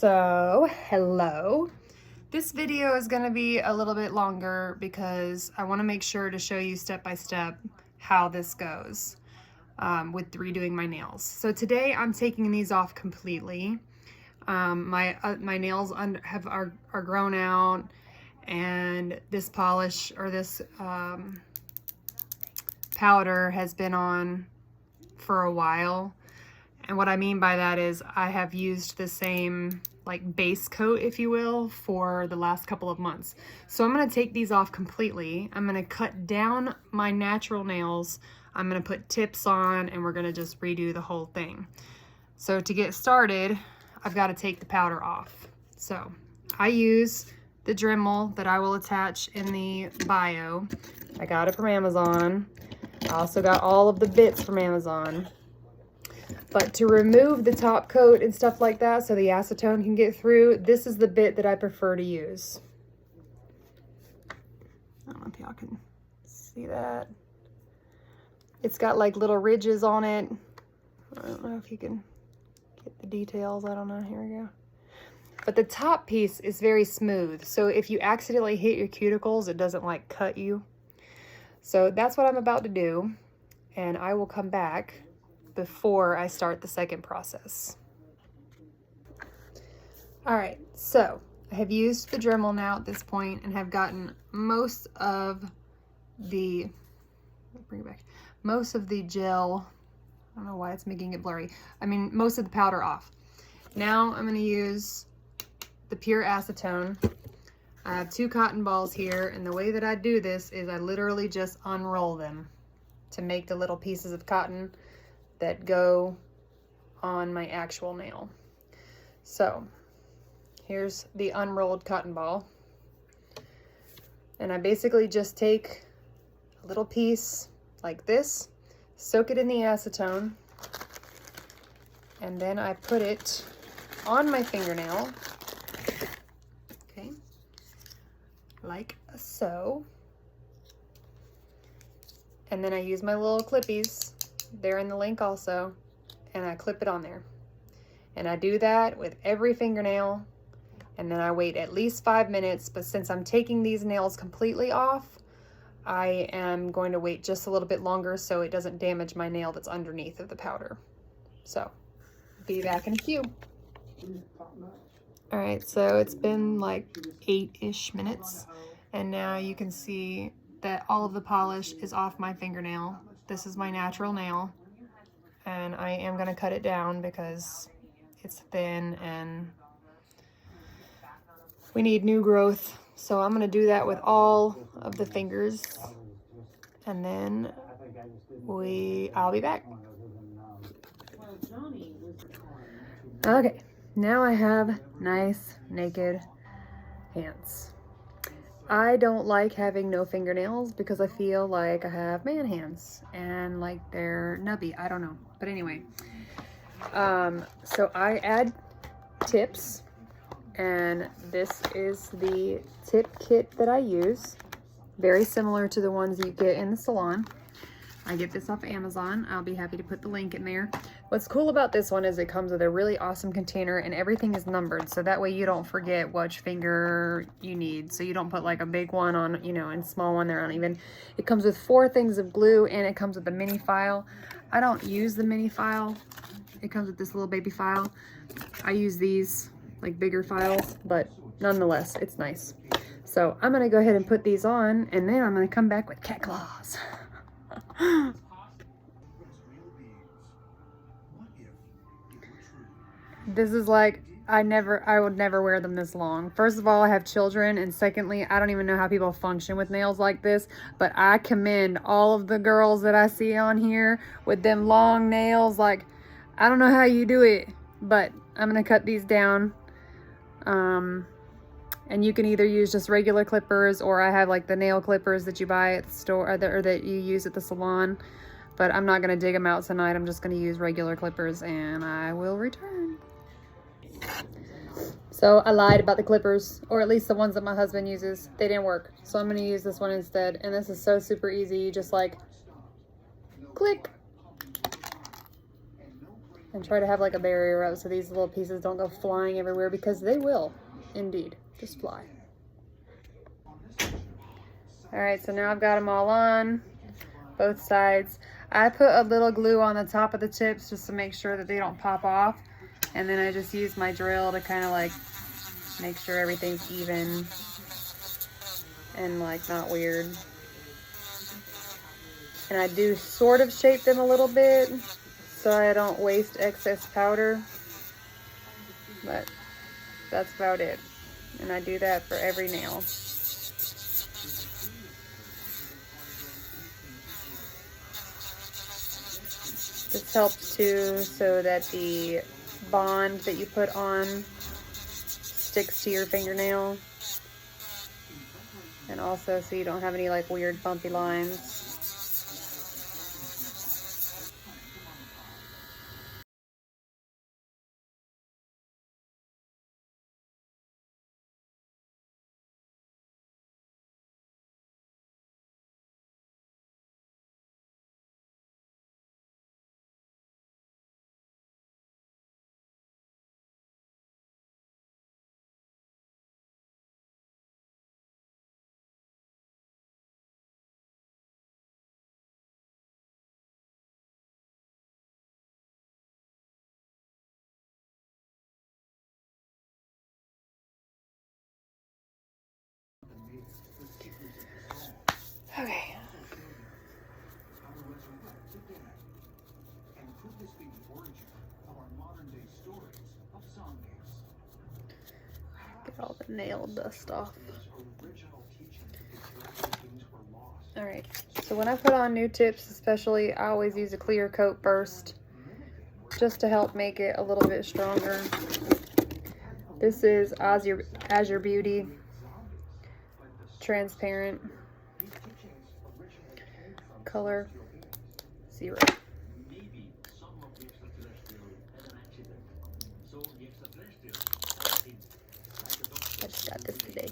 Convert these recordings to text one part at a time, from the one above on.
So, hello. This video is going to be a little bit longer because I want to make sure to show you step by step how this goes with redoing my nails. So today I'm taking these off completely. My nails are grown out, and this polish or this powder has been on for a while. And what I mean by that is I have used the same like base coat, if you will, for the last couple of months. So I'm going to take these off completely. I'm going to cut down my natural nails. I'm going to put tips on, and we're going to just redo the whole thing. So to get started, I've got to take the powder off. So I use the Dremel that I will attach in the bio. I got it from Amazon. I also got all of the bits from Amazon. But to remove the top coat and stuff like that so the acetone can get through, this is the bit that I prefer to use. I don't know if y'all can see that. It's got like little ridges on it. I don't know if you can get the details. I don't know. Here we go. But the top piece is very smooth. So if you accidentally hit your cuticles, it doesn't like cut you. So that's what I'm about to do. And I will come back before I start the second process. All right, so I have used the Dremel now at this point and have gotten most of the, bring it back, most of the gel, I don't know why it's making it blurry. I mean, most of the powder off. Now I'm gonna use the pure acetone. I have 2 cotton balls here, and the way that I do this is I literally just unroll them to make the little pieces of cotton that go on my actual nail. So here's the unrolled cotton ball, and I basically just take a little piece like this, soak it in the acetone, and then I put it on my fingernail, okay, like so, and then I use my little clippies. They're in the link also, and I clip it on there. And I do that with every fingernail, and then I wait at least 5 minutes. But since I'm taking these nails completely off, I am going to wait just a little bit longer so it doesn't damage my nail that's underneath of the powder. So be back in a few. All right, so it's been like 8-ish minutes, and now you can see that all of the polish is off my fingernail. This is my natural nail, and I am going to cut it down because it's thin and we need new growth. So I'm going to do that with all of the fingers, and then I'll be back. Okay, now I have nice naked hands. I don't like having no fingernails because I feel like I have man hands and like they're nubby. I don't know. But anyway, so I add tips, and this is the tip kit that I use. Very similar to the ones you get in the salon. I get this off Amazon. I'll be happy to put the link in there. What's cool about this one is it comes with a really awesome container, and everything is numbered, so that way you don't forget which finger you need. So you don't put like a big one on, you know, and small one they're uneven. It comes with 4 things of glue, and it comes with a mini file. I don't use the mini file. It comes with this little baby file. I use these like bigger files, but nonetheless, it's nice. So I'm gonna go ahead and put these on, and then I'm gonna come back with cat claws. This is like, I would never wear them this long. First of all, I have children, and secondly, I don't even know how people function with nails like this, but I commend all of the girls that I see on here with them long nails. Like, I don't know how you do it, but I'm gonna cut these down. And you can either use just regular clippers, or I have like the nail clippers that you buy at the store, or that you use at the salon. But I'm not going to dig them out tonight. I'm just going to use regular clippers, and I will return. So I lied about the clippers, or at least the ones that my husband uses. They didn't work. So I'm going to use this one instead. And this is so super easy. You just like click. and try to have like a barrier up so these little pieces don't go flying everywhere, because they will indeed just fly. All right, so now I've got them all on both sides. I put a little glue on the top of the tips just to make sure that they don't pop off, and then I just use my drill to kind of like make sure everything's even and like not weird. And I do sort of shape them a little bit so I don't waste excess powder, but that's about it. And I do that for every nail. This helps too so that the bond that you put on sticks to your fingernail, and also so you don't have any like weird bumpy lines. Okay. Get all the nail dust off. All right, so when I put on new tips especially, I always use a clear coat first, just to help make it a little bit stronger. This is Azure Beauty transparent, color 0. I just got this today.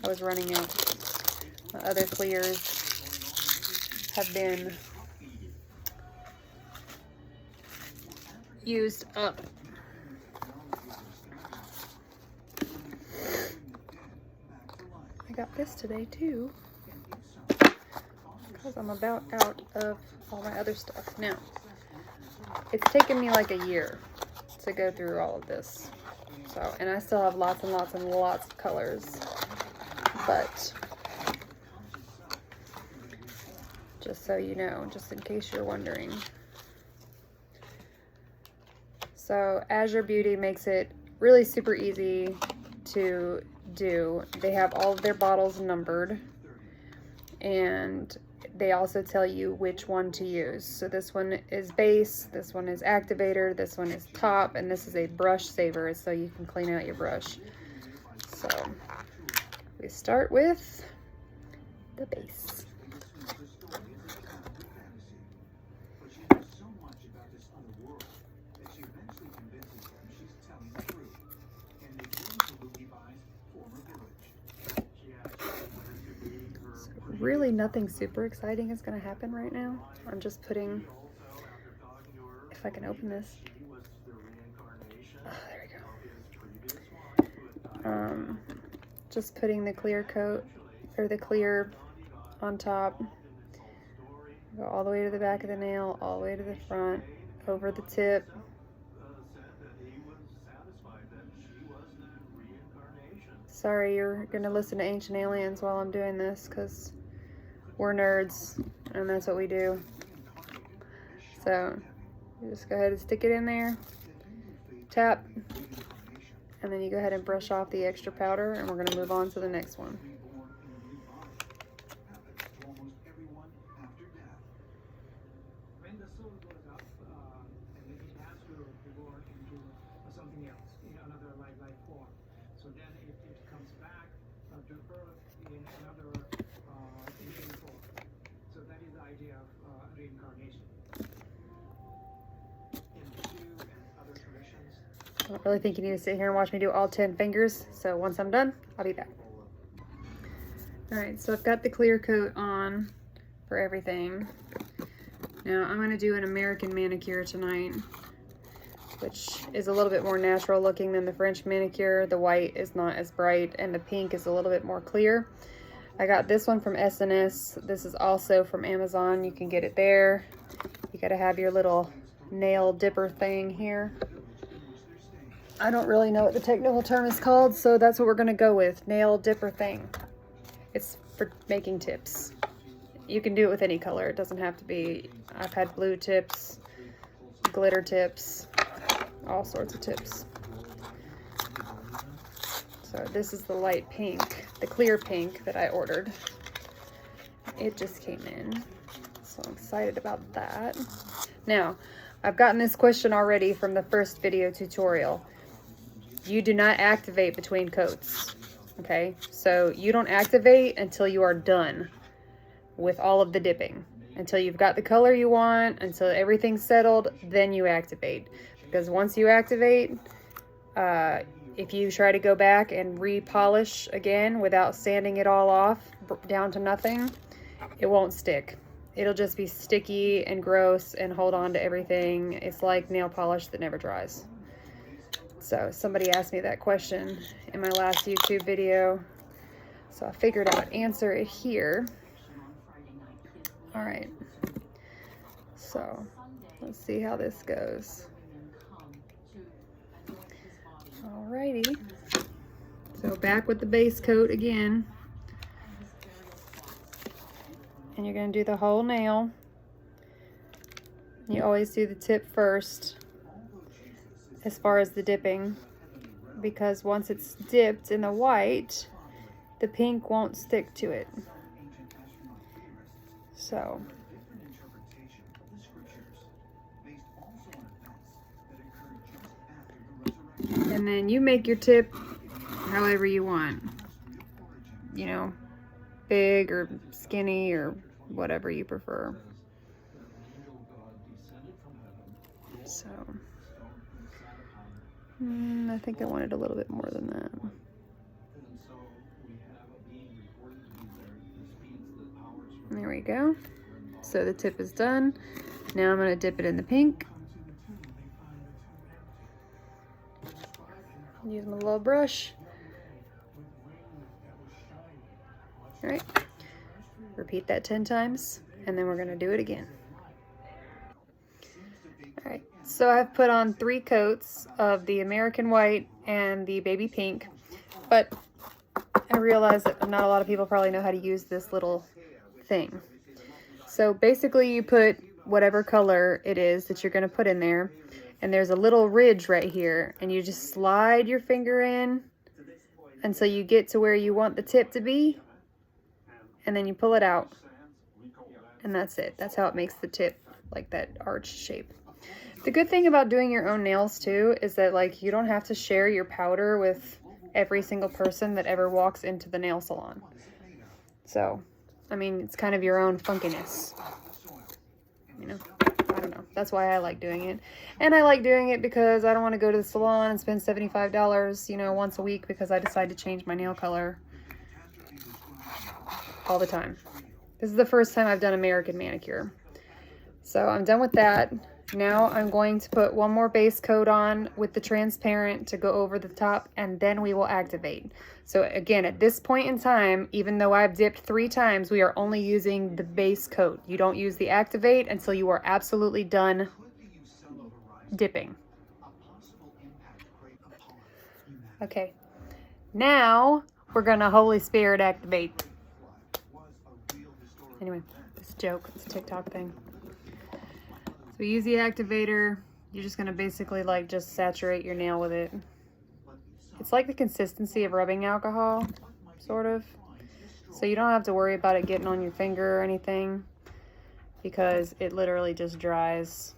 I was running out. My other clears have been used up. I got this today too, because I'm about out of all my other stuff. Now, it's taken me like a year to go through all of this. So, and I still have lots and lots and lots of colors, but just so you know, just in case you're wondering. So Azure Beauty makes it really super easy to do. They have all of their bottles numbered, and they also tell you which one to use. So this one is base, this one is activator, this one is top, and this is a brush saver, so you can clean out your brush. So we start with the base. Really nothing super exciting is going to happen right now. I'm just putting, if I can open this. Oh, there we go. Just putting the clear coat, or the clear on top. Go all the way to the back of the nail, all the way to the front, over the tip. Sorry, you're going to listen to Ancient Aliens while I'm doing this, because we're nerds, and that's what we do. So, you just go ahead and stick it in there, tap, and then you go ahead and brush off the extra powder, and we're going to move on to the next one. I don't really think you need to sit here and watch me do all 10 fingers. So once I'm done, I'll be back. All right, so I've got the clear coat on for everything. Now I'm gonna do an American manicure tonight. which is a little bit more natural looking than the French Manicure. The white is not as bright, and the pink is a little bit more clear. I got this one from S&S. This is also from Amazon. You can get it there. You gotta have your little nail dipper thing here. I don't really know what the technical term is called, so that's what we're gonna go with, nail dipper thing. It's for making tips. You can do it with any color. It doesn't have to be, I've had blue tips, glitter tips, all sorts of tips. So this is the light pink, the clear pink that I ordered. It just came in, so I'm excited about that. Now, I've gotten this question already from the first video tutorial. You do not activate between coats, okay? So you don't activate until you are done with all of the dipping. Until you've got the color you want, until everything's settled, then you activate. Because once you activate, if you try to go back and re-polish again without sanding it all off down to nothing, it won't stick. It'll just be sticky and gross and hold on to everything. It's like nail polish that never dries. So somebody asked me that question in my last YouTube video, so I figured I would answer it here. All right, so let's see how this goes. Alrighty, so back with the base coat again, and you're gonna do the whole nail. You always do the tip first as far as the dipping, because once it's dipped in the white, the pink won't stick to it. So and then you make your tip however you want, you know, big or skinny or whatever you prefer. So I think I wanted a little bit more than that. There we go. So the tip is done. Now I'm going to dip it in the pink. Use my little brush. All right. Repeat that 10 times, and then we're going to do it again. All right. So I've put on 3 coats of the American white and the baby pink, but I realize that not a lot of people probably know how to use this little thing. So basically you put whatever color it is that you're going to put in there, and there's a little ridge right here, and you just slide your finger in until you get to where you want the tip to be, and then you pull it out, and that's it. That's how it makes the tip like that arch shape. The good thing about doing your own nails too is that, like, you don't have to share your powder with every single person that ever walks into the nail salon. So, I mean, it's kind of your own funkiness, you know. I don't know. That's why I like doing it. And I like doing it because I don't want to go to the salon and spend $75, you know, once a week because I decide to change my nail color all the time. This is the first time I've done American manicure. So I'm done with that. Now I'm going to put one more base coat on with the transparent to go over the top, and then we will activate. So again, at this point in time, even though I've dipped 3 times, we are only using the base coat. You don't use the activate until you are absolutely done dipping. Okay, now we're gonna Holy Spirit activate. Anyway, it's a joke, it's a TikTok thing. So use the activator. You're just gonna basically like just saturate your nail with it. It's like the consistency of rubbing alcohol, sort of. So you don't have to worry about it getting on your finger or anything, because it literally just dries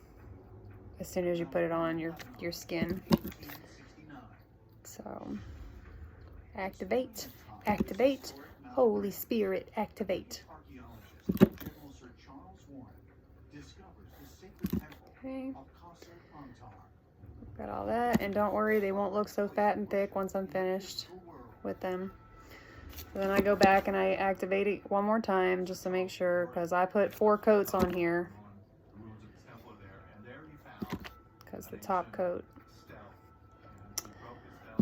as soon as you put it on your skin. So activate, activate, Holy Spirit, activate. Okay, got all that, and don't worry, they won't look so fat and thick once I'm finished with them. So then I go back and I activate it one more time just to make sure, because I put 4 coats on here because the top coat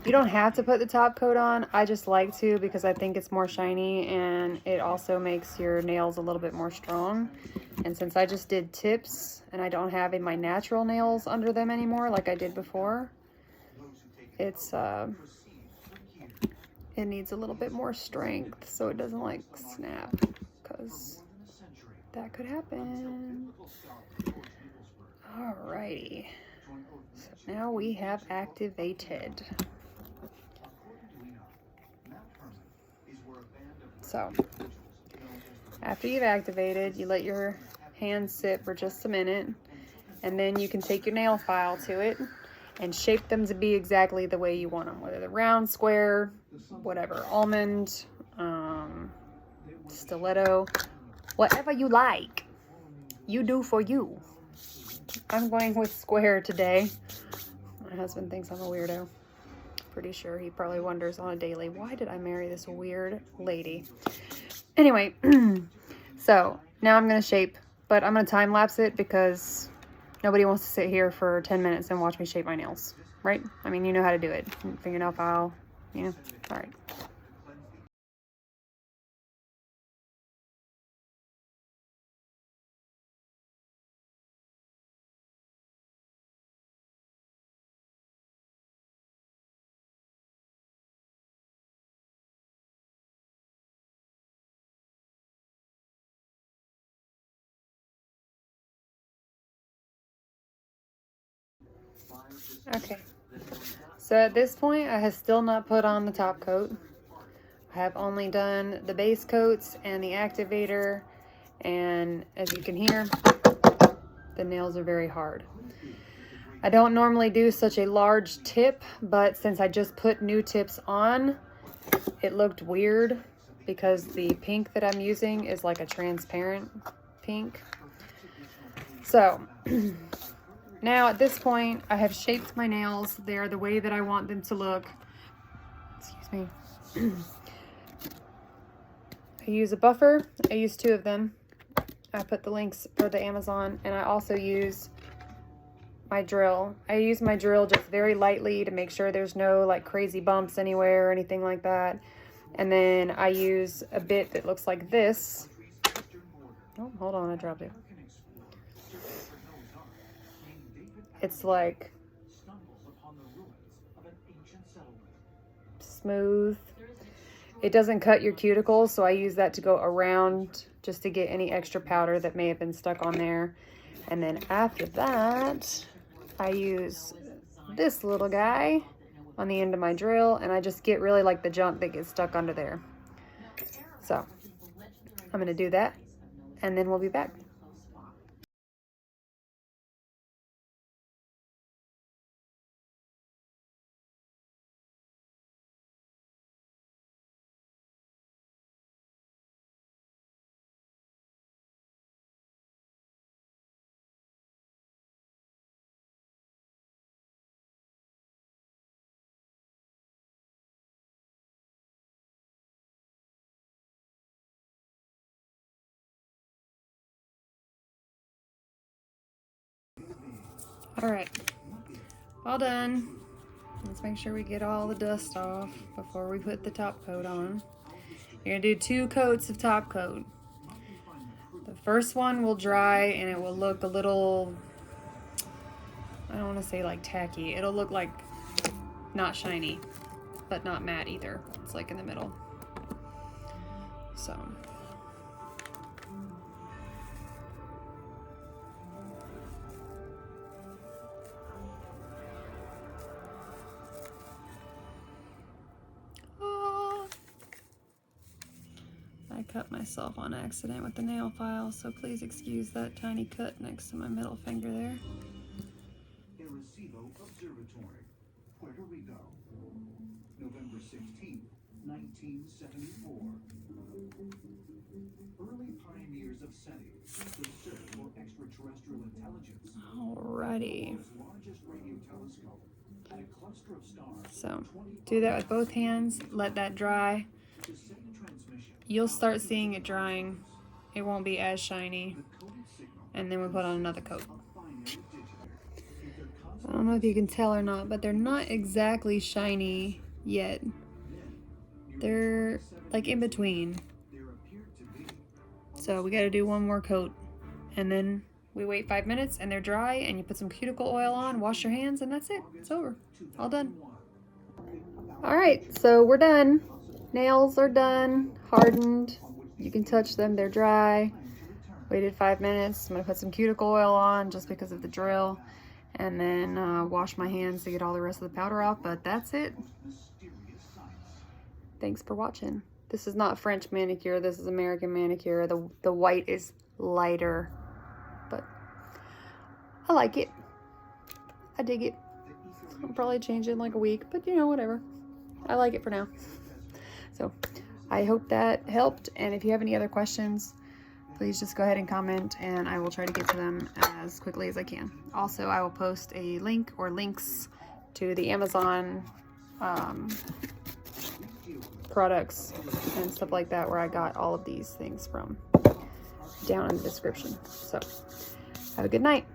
You don't have to put the top coat on. I just like to because I think it's more shiny and it also makes your nails a little bit more strong. And since I just did tips and I don't have my natural nails under them anymore like I did before, it's it needs a little bit more strength so it doesn't like snap, because that could happen. Alrighty, so now we have activated. So after you've activated, you let your hands sit for just a minute, and then you can take your nail file to it and shape them to be exactly the way you want them, whether they're round, square, whatever, almond, stiletto, whatever you like. You do for you. I'm going with square today. My husband thinks I'm a weirdo. Pretty sure he probably wonders on a daily, why did I marry this weird lady? Anyway, so now I'm going to shape, but I'm going to time lapse it because nobody wants to sit here for 10 minutes and watch me shape my nails, right? I mean, you know how to do it. Fingernail file, you know? All right. Okay. So at this point, I have still not put on the top coat. I have only done the base coats and the activator, and as you can hear, the nails are very hard. I don't normally do such a large tip, but since I just put new tips on, it looked weird because the pink that I'm using is like a transparent pink. So now at this point, I have shaped my nails. They are the way that I want them to look. Excuse me. I use a buffer. I use 2 of them. I put the links for the Amazon, and I also use my drill. I use my drill just very lightly to make sure there's no like crazy bumps anywhere or anything like that. And then I use a bit that looks like this. Oh, hold on, I dropped it. It's like smooth. It doesn't cut your cuticles, so I use that to go around just to get any extra powder that may have been stuck on there. And then after that, I use this little guy on the end of my drill, and I just get really like the junk that gets stuck under there. So I'm gonna do that, and then we'll be back. All right, all done. Let's make sure we get all the dust off before we put the top coat on. You're gonna do 2 coats of top coat. The first one will dry and it will look a little, I don't want to say like tacky. It'll look like not shiny, but not matte either. It's like in the middle. So. I cut myself on accident with the nail file, so please excuse that tiny cut next to my middle finger there. Arecibo Observatory, Puerto Rico, November 16th, 1974. Early pioneers of SETI, the search for extraterrestrial intelligence. Alrighty. So, do that with both hands, let that dry. You'll start seeing it drying. It won't be as shiny. And then we put on another coat. I don't know if you can tell or not, but they're not exactly shiny yet. They're like in between. So we got to do one more coat, and then we wait 5 minutes and they're dry, and you put some cuticle oil on, wash your hands, and that's it. It's over. All done. All right, so we're done. Nails are done, hardened. You can touch them, they're dry. Waited 5 minutes. I'm gonna put some cuticle oil on just because of the drill, and then wash my hands to get all the rest of the powder off, but that's it. Thanks for watching. This is not French manicure, this is American manicure. The white is lighter, but I like it. I dig it. I'll probably change it in like a week, but you know, whatever. I like it for now. So I hope that helped, and if you have any other questions, please just go ahead and comment, and I will try to get to them as quickly as I can. Also, I will post a link or links to the Amazon products and stuff like that where I got all of these things from down in the description. So have a good night.